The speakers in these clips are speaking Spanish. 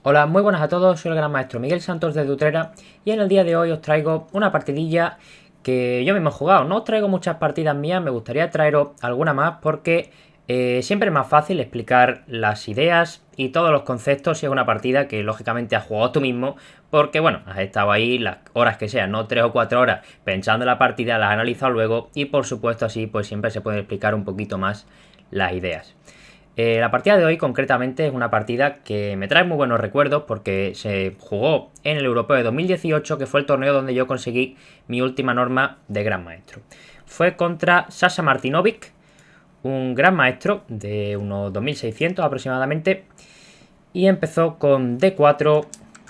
Hola, muy buenas a todos, soy el gran maestro Miguel Santos de Utrera y en el día de hoy os traigo una partidilla que yo mismo he jugado. No os traigo muchas partidas mías, me gustaría traeros alguna más porque siempre es más fácil explicar las ideas y todos los conceptos si es una partida que lógicamente has jugado tú mismo, porque bueno, has estado ahí las horas que sean, no 3 o 4 horas pensando en la partida, las has analizado luego y por supuesto así pues siempre se puede explicar un poquito más las ideas. La partida de hoy concretamente es una partida que me trae muy buenos recuerdos porque se jugó en el Europeo de 2018, que fue el torneo donde yo conseguí mi última norma de Gran Maestro. Fue contra Sasha Martinovic, un Gran Maestro de unos 2600 aproximadamente, y empezó con D4,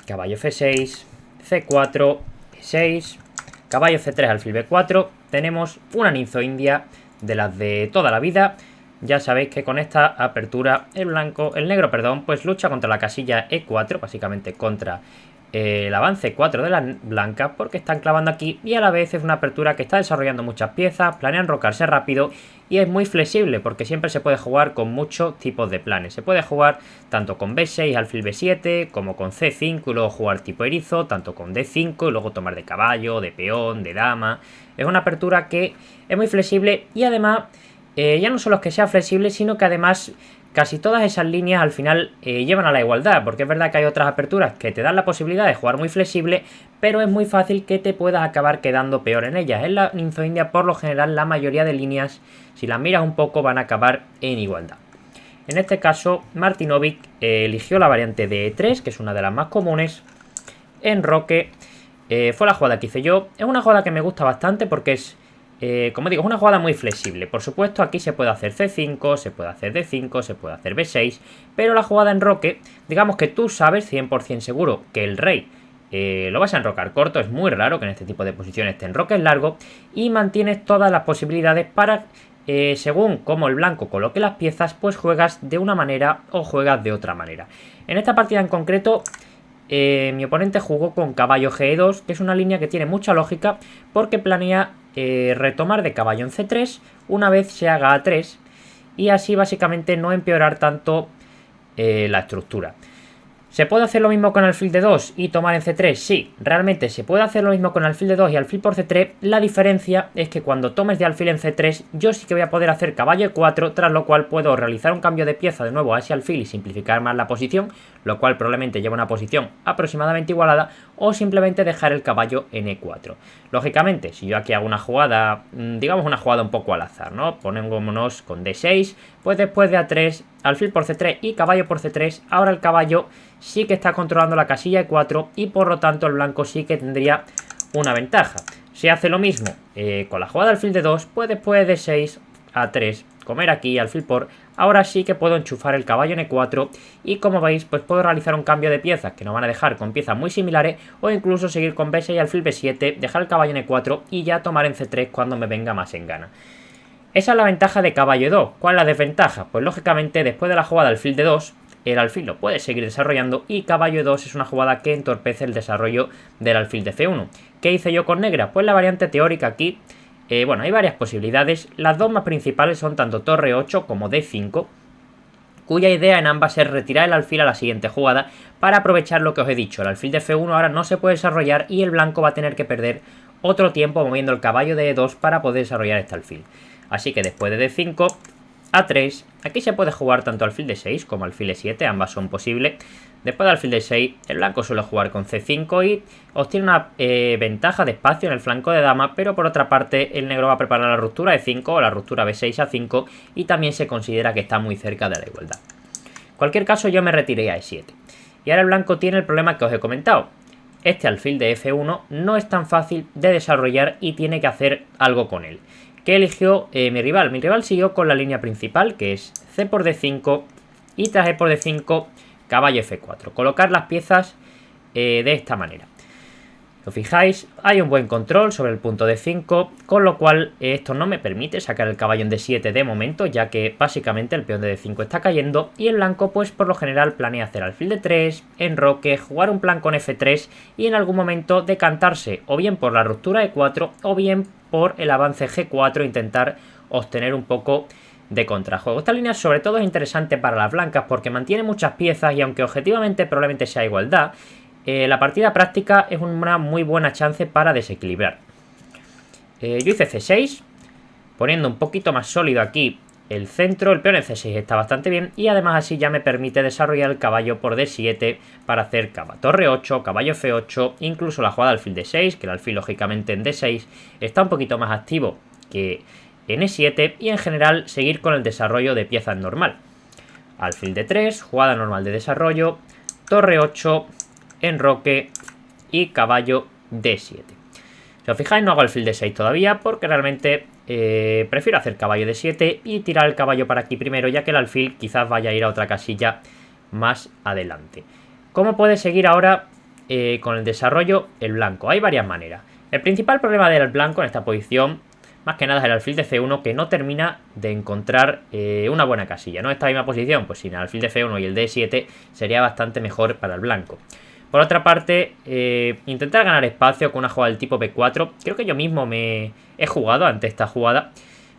caballo F6, C4, E6, caballo C3, alfil B4. Tenemos una ninzo india de las de toda la vida. Ya sabéis que con esta apertura el negro, pues lucha contra la casilla E4, básicamente contra el avance 4 de las blancas, porque están clavando aquí y a la vez es una apertura que está desarrollando muchas piezas, planea enrocarse rápido y es muy flexible porque siempre se puede jugar con muchos tipos de planes. Se puede jugar tanto con B6, alfil B7, como con C5 y luego jugar tipo erizo, tanto con D5 y luego tomar de caballo, de peón, de dama. Es una apertura que es muy flexible y además ya no solo es que sea flexible, sino que además casi todas esas líneas al final llevan a la igualdad, porque es verdad que hay otras aperturas que te dan la posibilidad de jugar muy flexible, pero es muy fácil que te puedas acabar quedando peor en ellas. En la ninzo india, por lo general, la mayoría de líneas, si las miras un poco, van a acabar en igualdad. En este caso, Martinovic eligió la variante de E3, que es una de las más comunes. Enroque fue la jugada que hice yo. Es una jugada que me gusta bastante porque es, como digo, es una jugada muy flexible. Por supuesto, aquí se puede hacer C5, se puede hacer D5, se puede hacer B6, pero la jugada enroque, digamos que tú sabes 100% seguro que el rey lo vas a enrocar corto. Es muy raro que en este tipo de posiciones te enroques largo y mantienes todas las posibilidades para, según cómo el blanco coloque las piezas, pues juegas de una manera o juegas de otra manera. En esta partida en concreto, mi oponente jugó con caballo G2, que es una línea que tiene mucha lógica porque planea retomar de caballo en C3 una vez se haga A3 y así básicamente no empeorar tanto la estructura. ¿Se puede hacer lo mismo con alfil de 2 y tomar en C3? Sí, realmente se puede hacer lo mismo con alfil de 2 y alfil por C3. La diferencia es que cuando tomes de alfil en C3, yo sí que voy a poder hacer caballo E4, tras lo cual puedo realizar un cambio de pieza de nuevo a ese alfil y simplificar más la posición, lo cual probablemente lleva una posición aproximadamente igualada, o simplemente dejar el caballo en E4. Lógicamente, si yo aquí hago una jugada, digamos una jugada un poco al azar, ¿no? Ponémonos con D6, pues después de A3, alfil por C3 y caballo por C3, ahora el caballo sí que está controlando la casilla E4 y por lo tanto el blanco sí que tendría una ventaja. Si hace lo mismo con la jugada alfil de 2, pues después de 6 a 3, comer aquí alfil por, ahora sí que puedo enchufar el caballo en E4 y como veis pues puedo realizar un cambio de piezas que nos van a dejar con piezas muy similares o incluso seguir con B6 y alfil B7, dejar el caballo en E4 y ya tomar en C3 cuando me venga más en gana. Esa es la ventaja de caballo 2. ¿Cuál es la desventaja? Pues lógicamente después de la jugada alfil de 2, el alfil lo puede seguir desarrollando y caballo 2 es una jugada que entorpece el desarrollo del alfil de C1. ¿Qué hice yo con negra? Pues la variante teórica aquí, bueno, hay varias posibilidades. Las dos más principales son tanto torre 8 como D5, cuya idea en ambas es retirar el alfil a la siguiente jugada para aprovechar lo que os he dicho. El alfil de F1 ahora no se puede desarrollar y el blanco va a tener que perder otro tiempo moviendo el caballo de E2 para poder desarrollar este alfil. Así que después de D5, A3, aquí se puede jugar tanto alfil de 6 como alfil de 7, ambas son posibles. Después de alfil de 6, el blanco suele jugar con C5 y obtiene una ventaja de espacio en el flanco de dama, pero por otra parte el negro va a preparar la ruptura de 5 o la ruptura B6 a 5 y también se considera que está muy cerca de la igualdad. En cualquier caso yo me retiré a E7. Y ahora el blanco tiene el problema que os he comentado. Este alfil de F1 no es tan fácil de desarrollar y tiene que hacer algo con él. ¿Qué eligió mi rival? Mi rival siguió con la línea principal, que es C por D5 y tras E por D5, caballo F4. Colocar las piezas de esta manera. Si os fijáis, hay un buen control sobre el punto D5, con lo cual esto no me permite sacar el caballo en D7 de momento, ya que básicamente el peón de D5 está cayendo y el blanco pues por lo general planea hacer alfil de 3, enroque, jugar un plan con F3 y en algún momento decantarse o bien por la ruptura E4 o bien por el avance G4 e intentar obtener un poco de contrajuego. Esta línea sobre todo es interesante para las blancas porque mantiene muchas piezas y aunque objetivamente probablemente sea igualdad, la partida práctica es una muy buena chance para desequilibrar. Yo hice C6, poniendo un poquito más sólido aquí el centro. El peón en C6 está bastante bien y además así ya me permite desarrollar el caballo por D7 para hacer torre 8, caballo F8, incluso la jugada alfil D6, que el alfil lógicamente en D6 está un poquito más activo que en E7 y en general seguir con el desarrollo de piezas normal. Alfil D3, jugada normal de desarrollo, torre 8, enroque y caballo D7. Si os fijáis no hago alfil D6 todavía porque realmente prefiero hacer caballo D7 y tirar el caballo para aquí primero, ya que el alfil quizás vaya a ir a otra casilla más adelante. ¿Cómo puede seguir ahora con el desarrollo el blanco? Hay varias maneras. El principal problema del blanco en esta posición, más que nada, es el alfil de C1, que no termina de encontrar una buena casilla, ¿no? Esta misma posición, pues sin el alfil de C1 y el D7 sería bastante mejor para el blanco. Por otra parte, intentar ganar espacio con una jugada del tipo B4. Creo que yo mismo me he jugado ante esta jugada.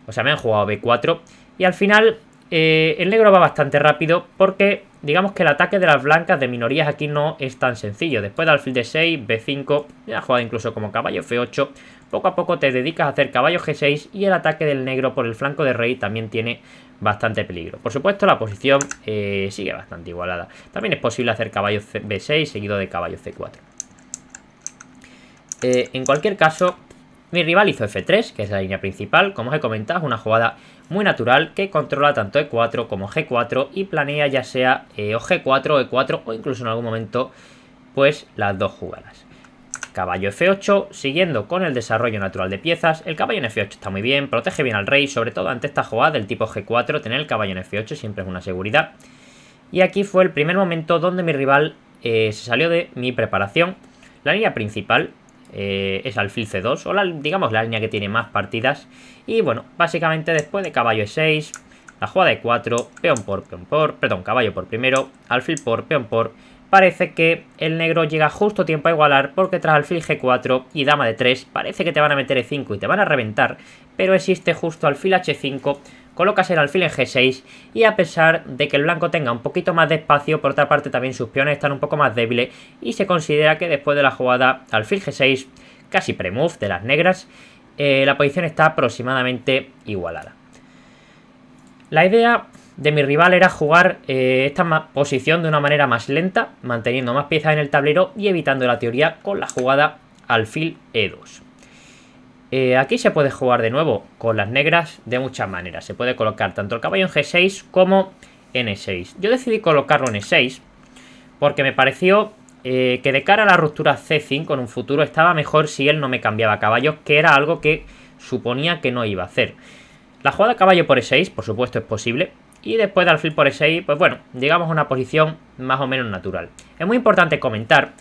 O sea, me han jugado B4. Y al final, el negro va bastante rápido porque, digamos que el ataque de las blancas de minorías aquí no es tan sencillo. Después de alfil D6, B5, la jugada incluso como caballo F8, poco a poco te dedicas a hacer caballo G6 y el ataque del negro por el flanco de rey también tiene bastante peligro. Por supuesto, la posición sigue bastante igualada. También es posible hacer caballo B6 seguido de caballo C4. En cualquier caso, mi rival hizo F3, que es la línea principal. Como os he comentado, es una jugada muy natural que controla tanto E4 como G4 y planea ya sea o G4 o E4 o incluso en algún momento pues las dos jugadas. Caballo F8, siguiendo con el desarrollo natural de piezas. El caballo en F8 está muy bien, protege bien al rey, sobre todo ante esta jugada del tipo G4, tener el caballo en F8 siempre es una seguridad. Y aquí fue el primer momento donde mi rival se salió de mi preparación. La línea principal es alfil C2, o digamos la línea que tiene más partidas. Y bueno, básicamente después de caballo E6, la jugada de 4, caballo por primero, alfil por, peón por. Parece que el negro llega justo a tiempo a igualar porque tras alfil G4 y dama de 3 parece que te van a meter E5 y te van a reventar, pero existe justo alfil H5, colocas el alfil en G6 y a pesar de que el blanco tenga un poquito más de espacio, por otra parte también sus peones están un poco más débiles y se considera que después de la jugada alfil G6, casi pre-move de las negras, la posición está aproximadamente igualada. La idea de mi rival era jugar esta posición de una manera más lenta, manteniendo más piezas en el tablero y evitando la teoría con la jugada alfil E2. Aquí se puede jugar de nuevo con las negras de muchas maneras. Se puede colocar tanto el caballo en G6 como en E6. Yo decidí colocarlo en E6 porque me pareció que de cara a la ruptura C5 en un futuro estaba mejor si él no me cambiaba caballos, que era algo que suponía que no iba a hacer. La jugada caballo por E6, por supuesto, es posible. Y después de alfil por E6, pues bueno, llegamos a una posición más o menos natural. Es muy importante comentar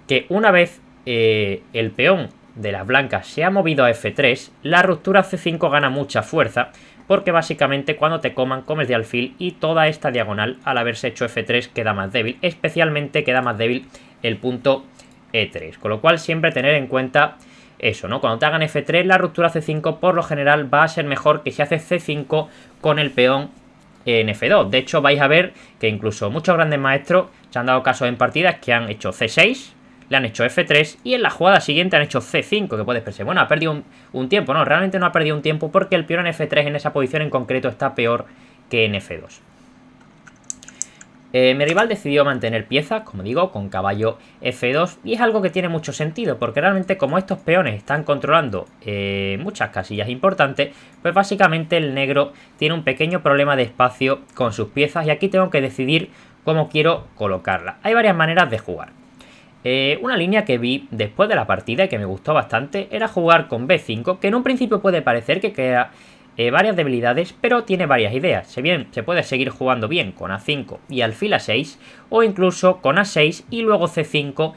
que una vez el peón de las blancas se ha movido a F3, la ruptura C5 gana mucha fuerza, porque básicamente cuando te comes de alfil y toda esta diagonal al haberse hecho F3 queda más débil, especialmente queda más débil el punto E3, con lo cual siempre tener en cuenta eso, ¿no? Cuando te hagan F3, la ruptura C5 por lo general va a ser mejor que si haces C5 con el peón en F2. De hecho, vais a ver que incluso muchos grandes maestros se han dado casos en partidas que han hecho C6, le han hecho F3 y en la jugada siguiente han hecho C5, que puedes pensar, bueno, ha perdido un tiempo. No, realmente no ha perdido un tiempo porque el peón en F3 en esa posición en concreto está peor que en F2. Mi rival decidió mantener piezas, como digo, con caballo F2 y es algo que tiene mucho sentido porque realmente como estos peones están controlando muchas casillas importantes, pues básicamente el negro tiene un pequeño problema de espacio con sus piezas y aquí tengo que decidir cómo quiero colocarla. Hay varias maneras de jugar. Una línea que vi después de la partida y que me gustó bastante era jugar con B5, que en un principio puede parecer que crea varias debilidades, pero tiene varias ideas. Se puede seguir jugando bien con A5 y alfil A6, o incluso con A6 y luego C5,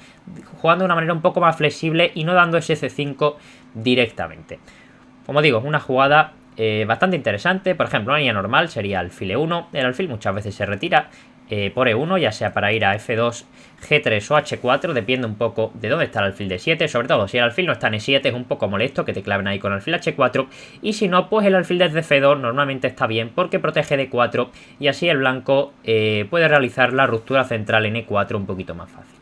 jugando de una manera un poco más flexible y no dando ese C5 directamente. Como digo, es una jugada bastante interesante. Por ejemplo, una línea normal sería alfil E1. El alfil muchas veces se retira por E1, ya sea para ir a F2, G3 o H4, depende un poco de dónde está el alfil de 7, sobre todo si el alfil no está en E7 es un poco molesto que te claven ahí con el alfil H4, y si no, pues el alfil desde F2 normalmente está bien porque protege D4 y así el blanco puede realizar la ruptura central en E4 un poquito más fácil.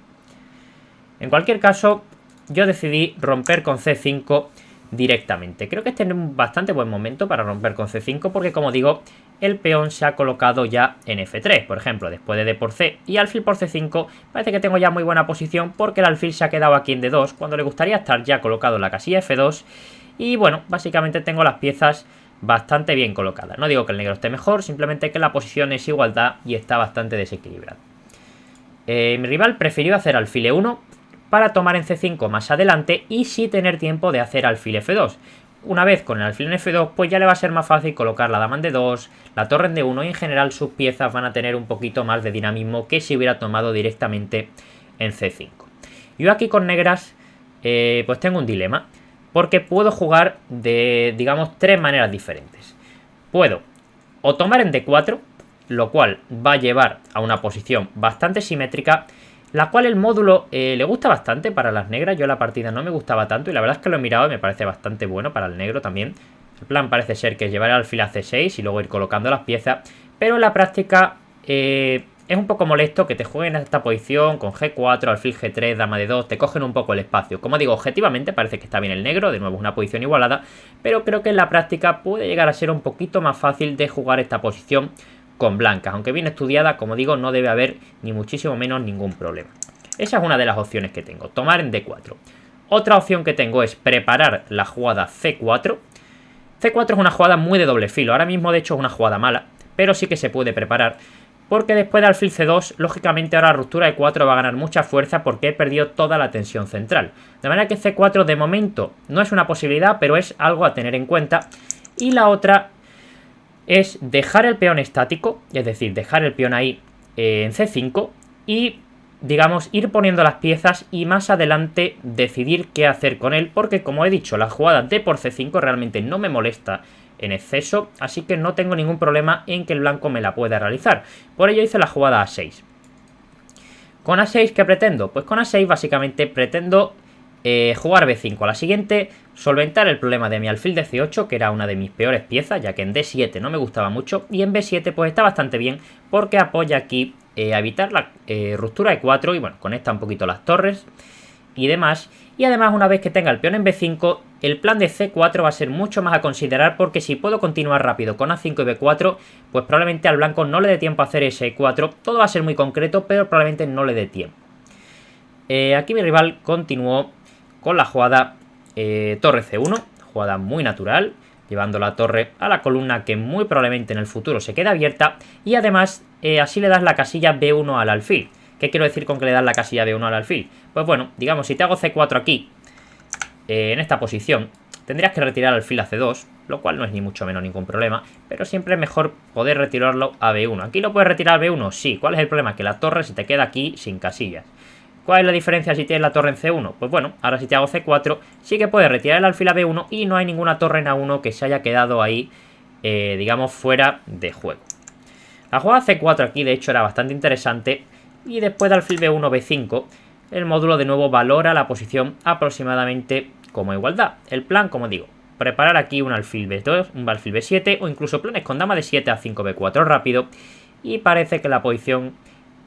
En cualquier caso, yo decidí romper con C5 directamente. Creo que este es un bastante buen momento para romper con C5 porque, como digo, el peón se ha colocado ya en F3, por ejemplo, después de D por C y alfil por C5, parece que tengo ya muy buena posición porque el alfil se ha quedado aquí en D2 cuando le gustaría estar ya colocado en la casilla F2 y bueno, básicamente tengo las piezas bastante bien colocadas. No digo que el negro esté mejor, simplemente que la posición es igualdad y está bastante desequilibrada. Mi rival prefirió hacer alfil E1 para tomar en C5 más adelante y sí tener tiempo de hacer alfil F2. Una vez con el alfil en F2, pues ya le va a ser más fácil colocar la dama en D2, la torre en D1 y en general sus piezas van a tener un poquito más de dinamismo que si hubiera tomado directamente en C5. Yo aquí con negras pues tengo un dilema, porque puedo jugar de, digamos, tres maneras diferentes. Puedo o tomar en D4, lo cual va a llevar a una posición bastante simétrica, la cual el módulo le gusta bastante para las negras. Yo la partida no me gustaba tanto y la verdad es que lo he mirado y me parece bastante bueno para el negro también. El plan parece ser que es llevar el alfil a C6 y luego ir colocando las piezas, pero en la práctica es un poco molesto que te jueguen en esta posición con G4, alfil G3, dama de 2, te cogen un poco el espacio. Como digo, objetivamente parece que está bien el negro, de nuevo es una posición igualada, pero creo que en la práctica puede llegar a ser un poquito más fácil de jugar esta posición con blancas, aunque bien estudiada, como digo, no debe haber ni muchísimo menos ningún problema. Esa es una de las opciones que tengo, tomar en D4. Otra opción que tengo es preparar la jugada C4. C4 es una jugada muy de doble filo, ahora mismo de hecho es una jugada mala, pero sí que se puede preparar, porque después de alfil C2, lógicamente ahora la ruptura de 4 va a ganar mucha fuerza porque he perdido toda la tensión central. De manera que C4 de momento no es una posibilidad, pero es algo a tener en cuenta. Y la otra es dejar el peón estático, es decir, dejar el peón ahí en C5 y, digamos, ir poniendo las piezas y más adelante decidir qué hacer con él, porque como he dicho, la jugada D por C5 realmente no me molesta en exceso, así que no tengo ningún problema en que el blanco me la pueda realizar. Por ello hice la jugada A6. ¿Con A6 qué pretendo? Pues con A6 básicamente pretendo jugar B5 a la siguiente, solventar el problema de mi alfil de C8, que era una de mis peores piezas, ya que en D7 no me gustaba mucho, y en B7 pues está bastante bien, porque apoya aquí a evitar la ruptura de 4 y bueno, conecta un poquito las torres y demás. Y además, una vez que tenga el peón en B5, el plan de C4 va a ser mucho más a considerar, porque si puedo continuar rápido con A5 y B4, pues probablemente al blanco no le dé tiempo a hacer ese E4, todo va a ser muy concreto, pero probablemente no le dé tiempo. Aquí mi rival continuó con la jugada torre C1, jugada muy natural, llevando la torre a la columna que muy probablemente en el futuro se queda abierta, y además así le das la casilla B1 al alfil. ¿Qué quiero decir con que le das la casilla B1 al alfil? Pues bueno, digamos, si te hago C4 aquí, en esta posición, tendrías que retirar el alfil a C2, lo cual no es ni mucho menos ningún problema, pero siempre es mejor poder retirarlo a B1. ¿Aquí lo puedes retirar a B1? Sí. ¿Cuál es el problema? Que la torre se te queda aquí sin casillas. ¿Cuál es la diferencia si tienes la torre en C1? Pues bueno, ahora si te hago C4, sí que puedes retirar el alfil a B1 y no hay ninguna torre en A1 que se haya quedado ahí, digamos, fuera de juego. La jugada C4 aquí, de hecho, era bastante interesante, y después de alfil B1, B5, el módulo de nuevo valora la posición aproximadamente como igualdad. El plan, como digo, preparar aquí un alfil B2, un alfil B7 o incluso planes con dama de 7 a 5 B4 rápido, y parece que la posición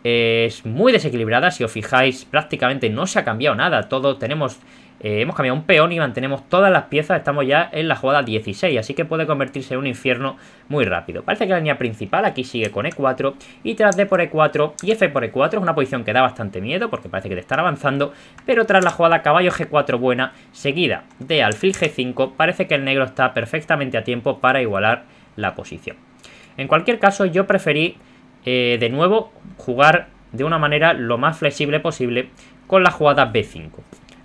es muy desequilibrada. Si os fijáis, prácticamente no se ha cambiado nada. Todo tenemos, hemos cambiado un peón y mantenemos todas las piezas. Estamos ya en la jugada 16, así que puede convertirse en un infierno muy rápido. Parece que la línea principal aquí sigue con E4 y tras D por E4 y F por E4 es una posición que da bastante miedo porque parece que te están avanzando, pero tras la jugada caballo G4 buena, seguida de alfil G5, parece que el negro está perfectamente a tiempo para igualar la posición. En cualquier caso, yo preferí de nuevo jugar de una manera lo más flexible posible con la jugada B5.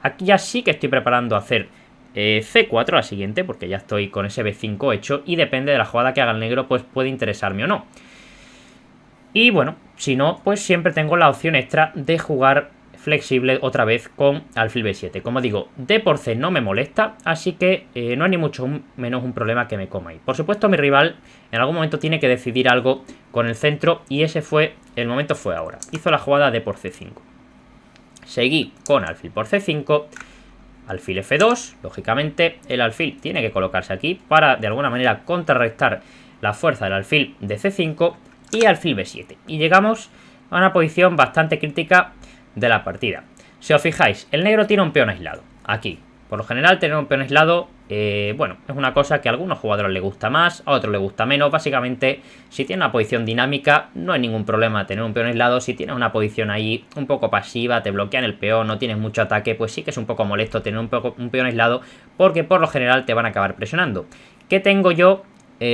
Aquí ya sí que estoy preparando a hacer C4 la siguiente, porque ya estoy con ese B5 hecho y depende de la jugada que haga el negro, pues puede interesarme o no. Y bueno, si no, pues siempre tengo la opción extra de jugar flexible otra vez con alfil b7. Como digo, d por c no me molesta, así que no hay ni mucho menos un problema que me coma ahí. Por supuesto, mi rival en algún momento tiene que decidir algo con el centro y el momento fue ahora. Hizo la jugada d por c5. Seguí con alfil por c5, alfil f2, lógicamente el alfil tiene que colocarse aquí para de alguna manera contrarrestar la fuerza del alfil de c5 y alfil b7. Y llegamos a una posición bastante crítica de la partida. Si os fijáis, el negro tiene un peón aislado, aquí. Por lo general tener un peón aislado, bueno, es una cosa que a algunos jugadores les gusta más, a otros les gusta menos. Básicamente, si tienes una posición dinámica, no hay ningún problema tener un peón aislado. Si tienes una posición ahí un poco pasiva, te bloquean el peón, no tienes mucho ataque, pues sí que es un poco molesto tener un peón aislado, porque por lo general te van a acabar presionando. ¿Qué tengo yo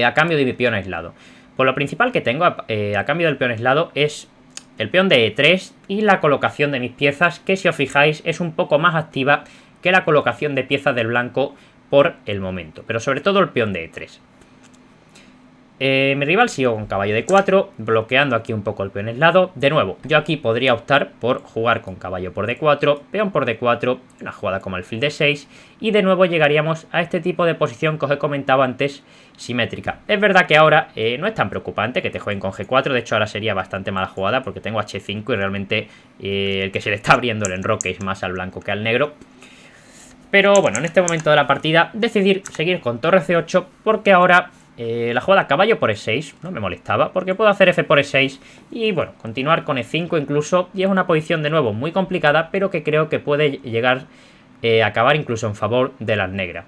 a cambio de mi peón aislado? Pues lo principal que tengo a cambio del peón aislado es el peón de E3 y la colocación de mis piezas, que si os fijáis es un poco más activa que la colocación de piezas del blanco por el momento, pero sobre todo el peón de E3. Mi rival siguió con caballo de 4, bloqueando aquí un poco el peón aislado. De nuevo, yo aquí podría optar por jugar con caballo por D4, peón por D4, una jugada como alfil D6, y de nuevo llegaríamos a este tipo de posición que os he comentado antes, simétrica. Es verdad que ahora no es tan preocupante que te jueguen con G4, de hecho ahora sería bastante mala jugada porque tengo H5 y realmente el que se le está abriendo el enroque es más al blanco que al negro. Pero bueno, en este momento de la partida decidir seguir con torre C8 porque ahora la jugada caballo por E6 no me molestaba porque puedo hacer F por E6 y bueno, continuar con E5 incluso, y es una posición de nuevo muy complicada pero que creo que puede llegar a acabar incluso en favor de las negras.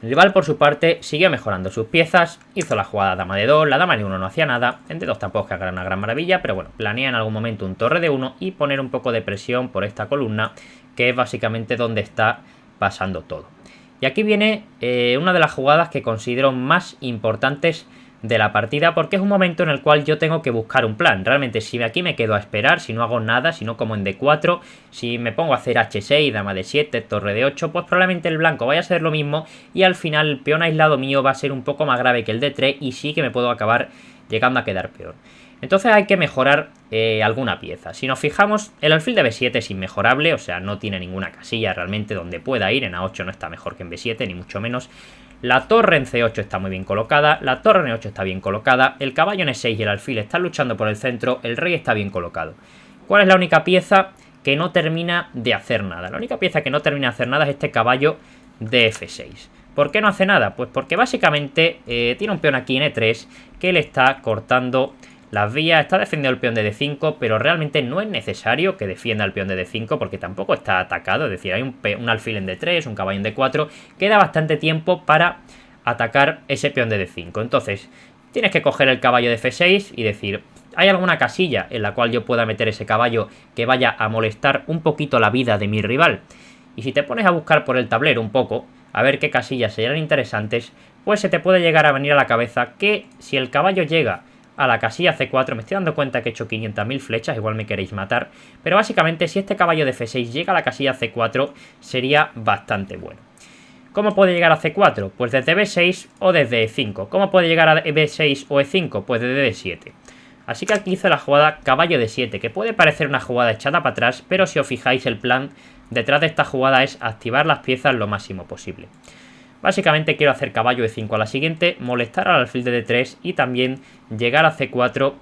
El rival por su parte siguió mejorando sus piezas, hizo la jugada dama de 2, la dama de 1 no hacía nada, en D2 tampoco es que haga una gran maravilla, pero bueno, planea en algún momento un torre de 1 y poner un poco de presión por esta columna, que es básicamente donde está pasando todo. Y aquí viene una de las jugadas que considero más importantes de la partida, porque es un momento en el cual yo tengo que buscar un plan. Realmente si aquí me quedo a esperar, si no hago nada, si no como en D4, si me pongo a hacer H6, dama de 7, torre de 8, pues probablemente el blanco vaya a ser lo mismo y al final el peón aislado mío va a ser un poco más grave que el D3 y sí que me puedo acabar llegando a quedar peor. Entonces hay que mejorar alguna pieza. Si nos fijamos, el alfil de B7 es inmejorable, o sea, no tiene ninguna casilla realmente donde pueda ir. En A8 no está mejor que en B7, ni mucho menos. La torre en C8 está muy bien colocada, la torre en E8 está bien colocada, el caballo en E6 y el alfil están luchando por el centro, el rey está bien colocado. ¿Cuál es la única pieza que no termina de hacer nada? La única pieza que no termina de hacer nada es este caballo de F6. ¿Por qué no hace nada? Pues porque básicamente tiene un peón aquí en E3 que le está cortando las vías, está defendiendo el peón de D5, pero realmente no es necesario que defienda el peón de D5 porque tampoco está atacado, es decir, hay un alfil en D3, un caballo en D4, queda bastante tiempo para atacar ese peón de D5. Entonces, tienes que coger el caballo de F6 y decir, ¿hay alguna casilla en la cual yo pueda meter ese caballo que vaya a molestar un poquito la vida de mi rival? Y si te pones a buscar por el tablero un poco, a ver qué casillas serían interesantes, pues se te puede llegar a venir a la cabeza que si el caballo llega a la casilla C4, me estoy dando cuenta que he hecho 500.000 flechas, igual me queréis matar, pero básicamente si este caballo de F6 llega a la casilla C4 sería bastante bueno. ¿Cómo puede llegar a C4? Pues desde B6 o desde E5. ¿Cómo puede llegar a B6 o E5? Pues desde D7. Así que aquí hizo la jugada caballo de 7, que puede parecer una jugada echada para atrás, pero si os fijáis el plan detrás de esta jugada es activar las piezas lo máximo posible. Básicamente quiero hacer caballo de 5 a la siguiente, molestar al alfil de D3 y también llegar a C4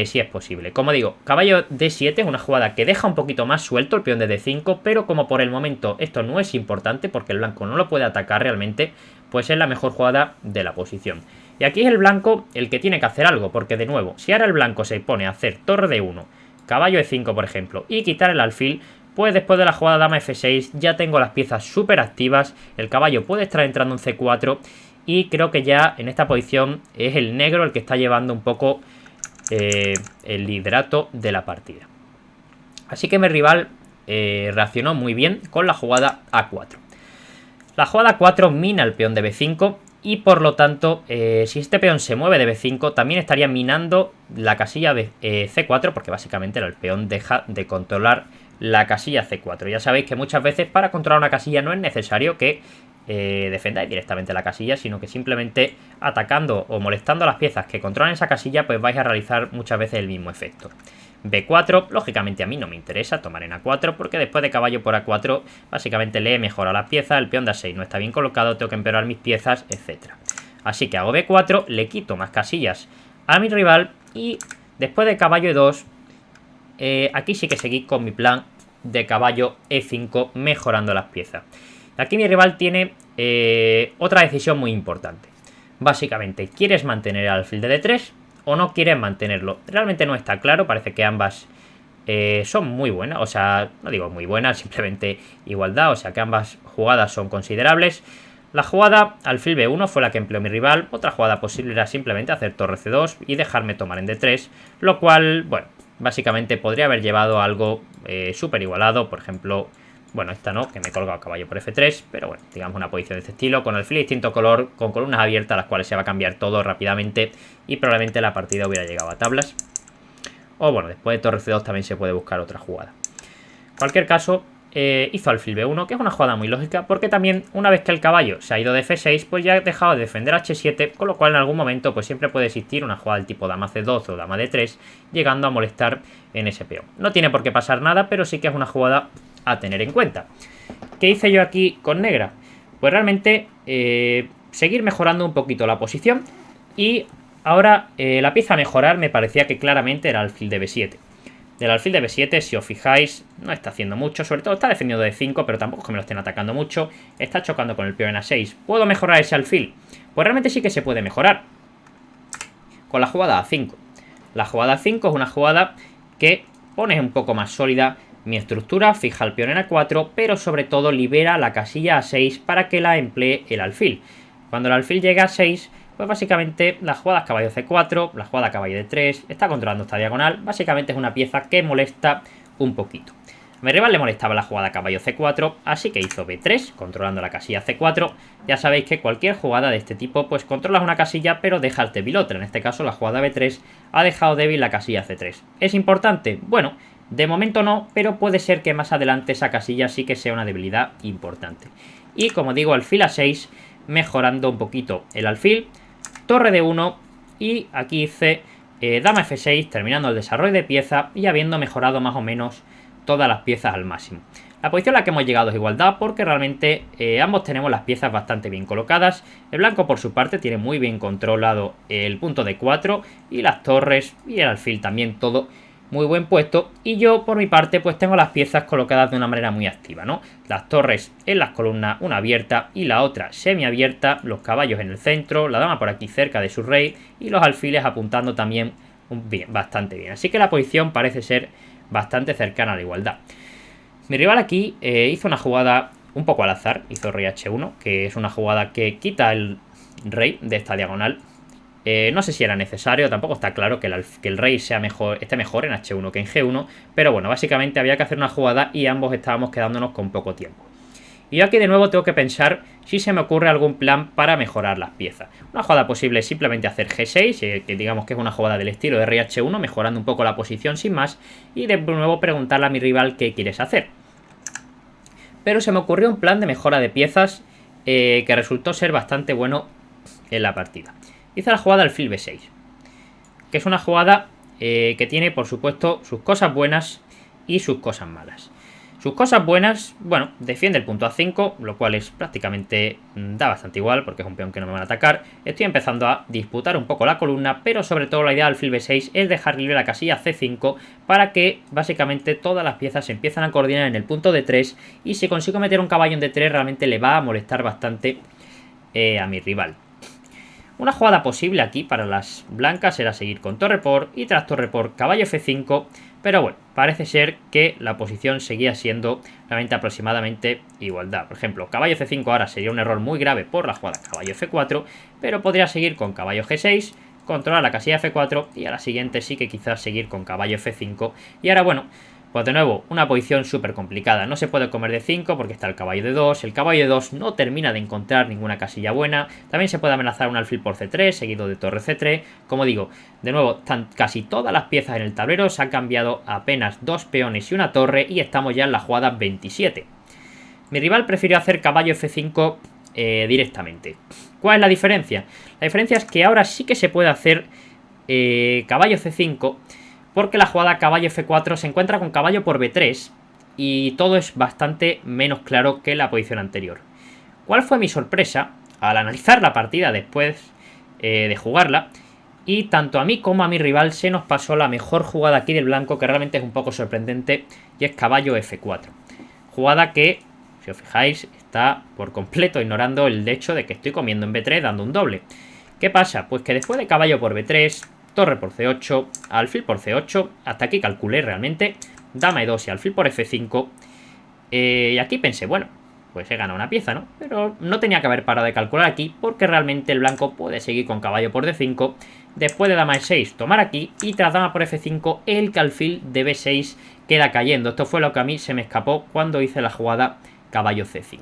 si es posible. Como digo, caballo D7 es una jugada que deja un poquito más suelto el peón de D5, pero como por el momento esto no es importante porque el blanco no lo puede atacar realmente, pues es la mejor jugada de la posición. Y aquí es el blanco el que tiene que hacer algo, porque de nuevo, si ahora el blanco se pone a hacer torre de 1, caballo de 5 por ejemplo, y quitar el alfil, pues después de la jugada dama F6 ya tengo las piezas súper activas, el caballo puede estar entrando en C4 y creo que ya en esta posición es el negro el que está llevando un poco el liderato de la partida. Así que mi rival reaccionó muy bien con la jugada A4. La jugada A4 mina el peón de B5 y por lo tanto si este peón se mueve de B5 también estaría minando la casilla de C4 porque básicamente el peón deja de controlar la casilla C4. Ya sabéis que muchas veces para controlar una casilla no es necesario que defendáis directamente la casilla, sino que simplemente atacando o molestando a las piezas que controlan esa casilla, pues vais a realizar muchas veces el mismo efecto. B4. Lógicamente a mí no me interesa tomar en A4 porque después de caballo por A4 básicamente le he mejorado las piezas, el peón de A6 no está bien colocado, tengo que empeorar mis piezas, etc. Así que hago B4, le quito más casillas a mi rival y después de caballo E2, aquí sí que seguí con mi plan de caballo E5 mejorando las piezas. Aquí mi rival tiene otra decisión muy importante. Básicamente, ¿quieres mantener el alfil de D3 o no quieres mantenerlo? Realmente no está claro, parece que ambas son muy buenas, o sea, no digo muy buenas, simplemente igualdad, o sea que ambas jugadas son considerables. La jugada alfil B1 fue la que empleó mi rival, otra jugada posible era simplemente hacer torre C2 y dejarme tomar en D3, lo cual, bueno, básicamente podría haber llevado a algo súper igualado, por ejemplo, bueno, esta no, que me he colgado caballo por F3, pero bueno, digamos una posición de este estilo, con alfil de distinto color, con columnas abiertas, las cuales se va a cambiar todo rápidamente y probablemente la partida hubiera llegado a tablas. O bueno, después de torre C2 también se puede buscar otra jugada. En cualquier caso, hizo alfil B1, que es una jugada muy lógica, porque también una vez que el caballo se ha ido de F6, pues ya ha dejado de defender H7, con lo cual en algún momento pues siempre puede existir una jugada del tipo dama C2 o dama D3, llegando a molestar en ese peón. No tiene por qué pasar nada, pero sí que es una jugada a tener en cuenta. ¿Qué hice yo aquí con negra? Pues realmente seguir mejorando un poquito la posición y ahora la pieza a mejorar me parecía que claramente era el alfil de B7. Del alfil de B7, si os fijáis, no está haciendo mucho, sobre todo está defendiendo de 5, pero tampoco es que me lo estén atacando mucho, está chocando con el peón en A6. ¿Puedo mejorar ese alfil? Pues realmente sí que se puede mejorar con la jugada A5. La jugada A5 es una jugada que pone un poco más sólida mi estructura, fija el peón en A4, pero sobre todo libera la casilla A6 para que la emplee el alfil. Cuando el alfil llega a 6, pues básicamente la jugada caballo C4, la jugada caballo D3, está controlando esta diagonal, básicamente es una pieza que molesta un poquito. A mi rival le molestaba la jugada caballo C4, así que hizo B3, controlando la casilla C4. Ya sabéis que cualquier jugada de este tipo, pues controlas una casilla, pero dejas débil otra. En este caso, la jugada B3 ha dejado débil la casilla C3. ¿Es importante? Bueno, de momento no, pero puede ser que más adelante esa casilla sí que sea una debilidad importante. Y como digo, alfil A6, mejorando un poquito el alfil, torre D1 y aquí hice dama F6, terminando el desarrollo de pieza y habiendo mejorado más o menos todas las piezas al máximo. La posición a la que hemos llegado es igualdad porque realmente ambos tenemos las piezas bastante bien colocadas. El blanco por su parte tiene muy bien controlado el punto D4 y las torres y el alfil también, todo muy buen puesto, y yo por mi parte pues tengo las piezas colocadas de una manera muy activa, ¿no? Las torres en las columnas, una abierta y la otra semiabierta, los caballos en el centro, la dama por aquí cerca de su rey y los alfiles apuntando también bastante bien. Así que la posición parece ser bastante cercana a la igualdad. Mi rival aquí hizo una jugada un poco al azar, hizo rey H1, que es una jugada que quita el rey de esta diagonal. No sé si era necesario, tampoco está claro que el rey esté mejor en H1 que en G1, pero bueno, básicamente había que hacer una jugada y ambos estábamos quedándonos con poco tiempo. Y yo aquí de nuevo tengo que pensar si se me ocurre algún plan para mejorar las piezas. Una jugada posible es simplemente hacer G6, que digamos que es una jugada del estilo de rey H1, mejorando un poco la posición sin más, y de nuevo preguntarle a mi rival qué quieres hacer. Pero se me ocurrió un plan de mejora de piezas que resultó ser bastante bueno en la partida. Hice la jugada alfil B6, que es una jugada que tiene, por supuesto, sus cosas buenas y sus cosas malas. Sus cosas buenas, bueno, defiende el punto A5, lo cual es prácticamente da bastante igual, porque es un peón que no me van a atacar. Estoy empezando a disputar un poco la columna, pero sobre todo la idea del alfil B6 es dejar libre la casilla C5 para que básicamente todas las piezas se empiezan a coordinar en el punto D3, y si consigo meter un caballo en D3 realmente le va a molestar bastante a mi rival. Una jugada posible aquí para las blancas era seguir con torre por y tras torre por caballo F5, pero bueno, parece ser que la posición seguía siendo realmente aproximadamente igualdad. Por ejemplo, caballo C5 ahora sería un error muy grave por la jugada caballo F4, pero podría seguir con caballo G6, controlar la casilla F4 y a la siguiente sí que quizás seguir con caballo F5. Y ahora bueno, pues de nuevo, una posición súper complicada. No se puede comer de 5 porque está el caballo de 2. El caballo de 2 no termina de encontrar ninguna casilla buena. También se puede amenazar un alfil por C3, seguido de torre C3. Como digo, de nuevo, están casi todas las piezas en el tablero. Se han cambiado apenas 2 peones y una torre y estamos ya en la jugada 27. Mi rival prefirió hacer caballo F5 directamente. ¿Cuál es la diferencia? La diferencia es que ahora sí que se puede hacer caballo C5, porque la jugada caballo F4 se encuentra con caballo por B3 y todo es bastante menos claro que la posición anterior. ¿Cuál fue mi sorpresa al analizar la partida después de jugarla? Y tanto a mí como a mi rival se nos pasó la mejor jugada aquí del blanco, que realmente es un poco sorprendente, y es caballo F4. Jugada que, si os fijáis, está por completo ignorando el hecho de que estoy comiendo en B3 dando un doble. ¿Qué pasa? Pues que después de caballo por B3, torre por C8, alfil por C8, hasta aquí calculé realmente, dama E2 y alfil por F5, y aquí pensé, bueno, pues he ganado una pieza, ¿no? Pero no tenía que haber parado de calcular aquí, porque realmente el blanco puede seguir con caballo por D5, después de dama E6 tomar aquí, y tras dama por F5 el alfil de B6 queda cayendo. Esto fue lo que a mí se me escapó cuando hice la jugada caballo C5.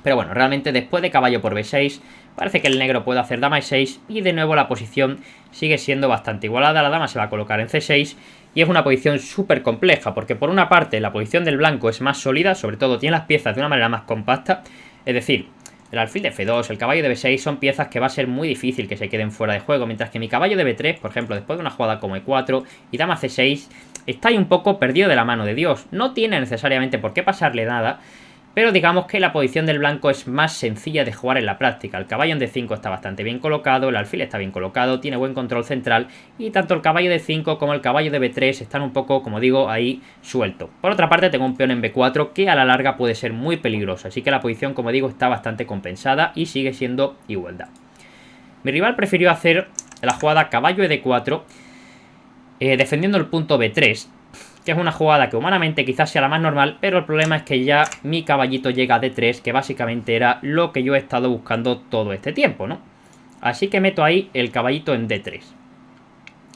Pero bueno, realmente después de caballo por B6 parece que el negro puede hacer dama E6 y de nuevo la posición sigue siendo bastante igualada. La dama se va a colocar en C6 y es una posición súper compleja, porque por una parte la posición del blanco es más sólida, sobre todo tiene las piezas de una manera más compacta, es decir, el alfil de F2, el caballo de B6 son piezas que va a ser muy difícil que se queden fuera de juego, mientras que mi caballo de B3, por ejemplo, después de una jugada como E4 y dama C6, está ahí un poco perdido de la mano de Dios. No tiene necesariamente por qué pasarle nada, pero digamos que la posición del blanco es más sencilla de jugar en la práctica. El caballo en D5 está bastante bien colocado, el alfil está bien colocado, tiene buen control central y tanto el caballo de D5 como el caballo de B3 están un poco, como digo, ahí suelto. Por otra parte tengo un peón en B4 que a la larga puede ser muy peligroso, así que la posición, como digo, está bastante compensada y sigue siendo igualdad. Mi rival prefirió hacer la jugada caballo ED4 defendiendo el punto B3, que es una jugada que humanamente quizás sea la más normal, pero el problema es que ya mi caballito llega a D3, que básicamente era lo que yo he estado buscando todo este tiempo, ¿no? Así que meto ahí el caballito en D3.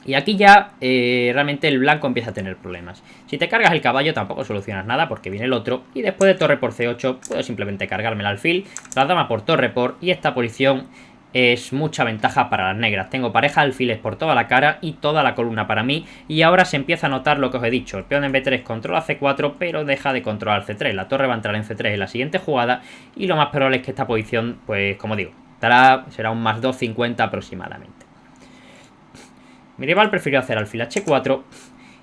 Y aquí ya realmente el blanco empieza a tener problemas. Si te cargas el caballo tampoco solucionas nada porque viene el otro. Y después de torre por C8 puedo simplemente cargarme el alfil, la dama por torre por, y esta posición es mucha ventaja para las negras. Tengo pareja de alfiles por toda la cara y toda la columna para mí. Y ahora se empieza a notar lo que os he dicho. El peón en B3 controla C4, pero deja de controlar C3. La torre va a entrar en C3 en la siguiente jugada. Y lo más probable es que esta posición, pues como digo, será un más 2.50 aproximadamente. Mi rival prefirió hacer alfil H4.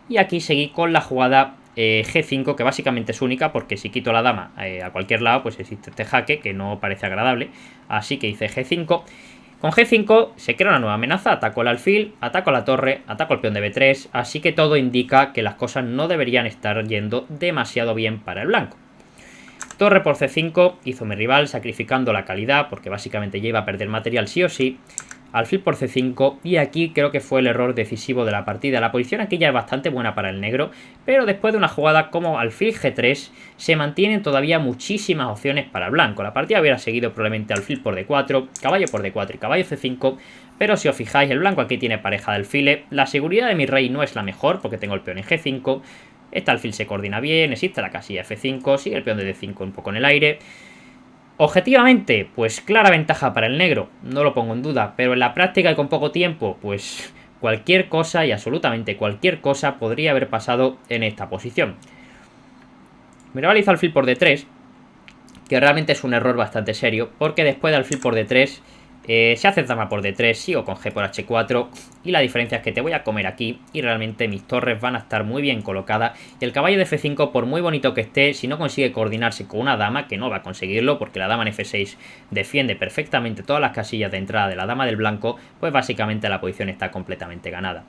Y aquí seguí con la jugada G5, que básicamente es única, porque si quito la dama a cualquier lado, pues existe este jaque, que no parece agradable. Así que hice G5. Con G5 se crea una nueva amenaza, ataco el alfil, ataco la torre, ataco el peón de B3, así que todo indica que las cosas no deberían estar yendo demasiado bien para el blanco. Torre por C5 hizo mi rival, sacrificando la calidad, porque básicamente ya iba a perder material sí o sí. Alfil por C5, y aquí creo que fue el error decisivo de la partida. La posición aquí ya es bastante buena para el negro, pero después de una jugada como alfil G3 se mantienen todavía muchísimas opciones para el blanco. La partida hubiera seguido probablemente alfil por D4, caballo por D4 y caballo C5, pero si os fijáis el blanco aquí tiene pareja de alfiles. La seguridad de mi rey no es la mejor porque tengo el peón en G5, este alfil se coordina bien, existe la casilla F5, sigue el peón de D5 un poco en el aire. Objetivamente, pues clara ventaja para el negro, no lo pongo en duda, pero en la práctica y con poco tiempo, pues cualquier cosa y absolutamente cualquier cosa podría haber pasado en esta posición. Mi rival hizo alfil por D3, que realmente es un error bastante serio, porque después de alfil por D3 se hace dama por D3, sigo con G por H4 y la diferencia es que te voy a comer aquí y realmente mis torres van a estar muy bien colocadas y el caballo de F5, por muy bonito que esté, si no consigue coordinarse con una dama, que no va a conseguirlo porque la dama en F6 defiende perfectamente todas las casillas de entrada de la dama del blanco, pues básicamente la posición está completamente ganada.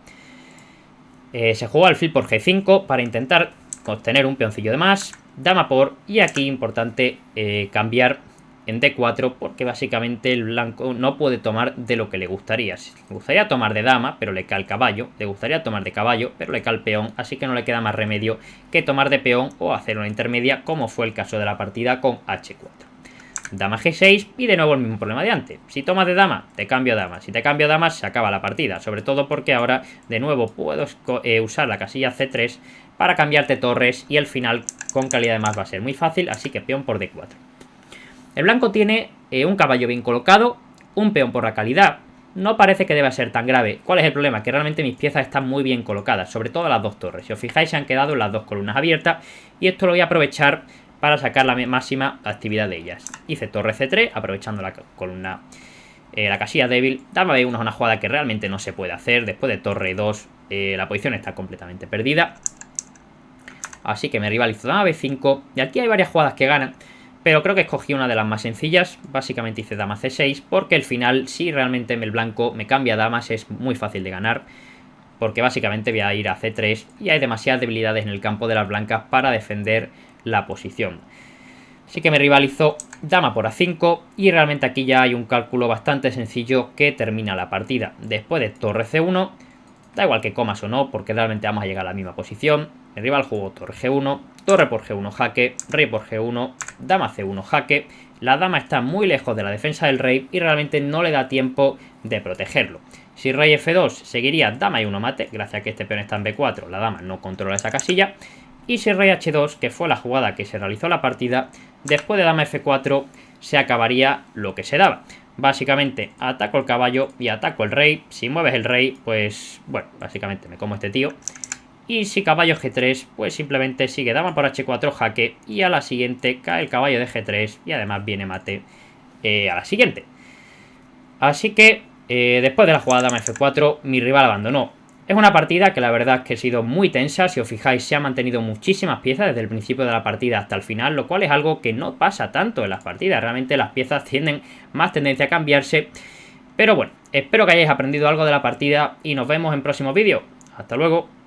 Se jugó alfil por G5 para intentar obtener un peoncillo de más, dama por, y aquí importante cambiar en D4 porque básicamente el blanco no puede tomar de lo que le gustaría. Le gustaría tomar de dama, pero le cae el caballo. Le gustaría tomar de caballo, pero le cae el peón. Así que no le queda más remedio que tomar de peón o hacer una intermedia, como fue el caso de la partida con H4. Dama G6 y de nuevo el mismo problema de antes. Si tomas de dama, te cambio dama. Si te cambio dama, se acaba la partida. Sobre todo porque ahora de nuevo puedo usar la casilla C3 para cambiarte torres y el final con calidad de más va a ser muy fácil. Así que peón por D4. El blanco tiene un caballo bien colocado, un peón por la calidad. No parece que deba ser tan grave. ¿Cuál es el problema? Que realmente mis piezas están muy bien colocadas, sobre todo las dos torres. Si os fijáis, se han quedado las dos columnas abiertas y esto lo voy a aprovechar para sacar la máxima actividad de ellas. Hice torre C3, aprovechando la columna, la casilla débil. Dama B1 es una jugada que realmente no se puede hacer. Después de torre 2, la posición está completamente perdida. Así que mi rival hizo dama b5. Y aquí hay varias jugadas que ganan, pero creo que escogí una de las más sencillas. Básicamente hice dama c6, porque al final, si realmente el blanco me cambia damas, es muy fácil de ganar. Porque básicamente voy a ir a c3 y hay demasiadas debilidades en el campo de las blancas para defender la posición. Así que mi rival hizo dama por a5 y realmente aquí ya hay un cálculo bastante sencillo que termina la partida. Después de torre c1, da igual que comas o no, porque realmente vamos a llegar a la misma posición. Mi rival jugó torre g1, torre por g1 jaque, rey por g1, dama c1 jaque. La dama está muy lejos de la defensa del rey y realmente no le da tiempo de protegerlo. Si rey f2 seguiría dama y 1 mate, gracias a que este peón está en b4, la dama no controla esa casilla. Y si rey h2, que fue la jugada que se realizó la partida, después de dama f4 se acabaría lo que se daba. Básicamente ataco el caballo y ataco el rey. Si mueves el rey, pues bueno, básicamente me como este tío. Y si caballo g3, pues simplemente sigue dama por h4 jaque y a la siguiente cae el caballo de g3 y además viene mate a la siguiente. Así que después de la jugada dama f4, mi rival abandonó. Es una partida que la verdad es que ha sido muy tensa. Si os fijáis, se han mantenido muchísimas piezas desde el principio de la partida hasta el final, lo cual es algo que no pasa tanto en las partidas. Realmente las piezas tienen más tendencia a cambiarse. Pero bueno, espero que hayáis aprendido algo de la partida y nos vemos en próximos vídeos. Hasta luego.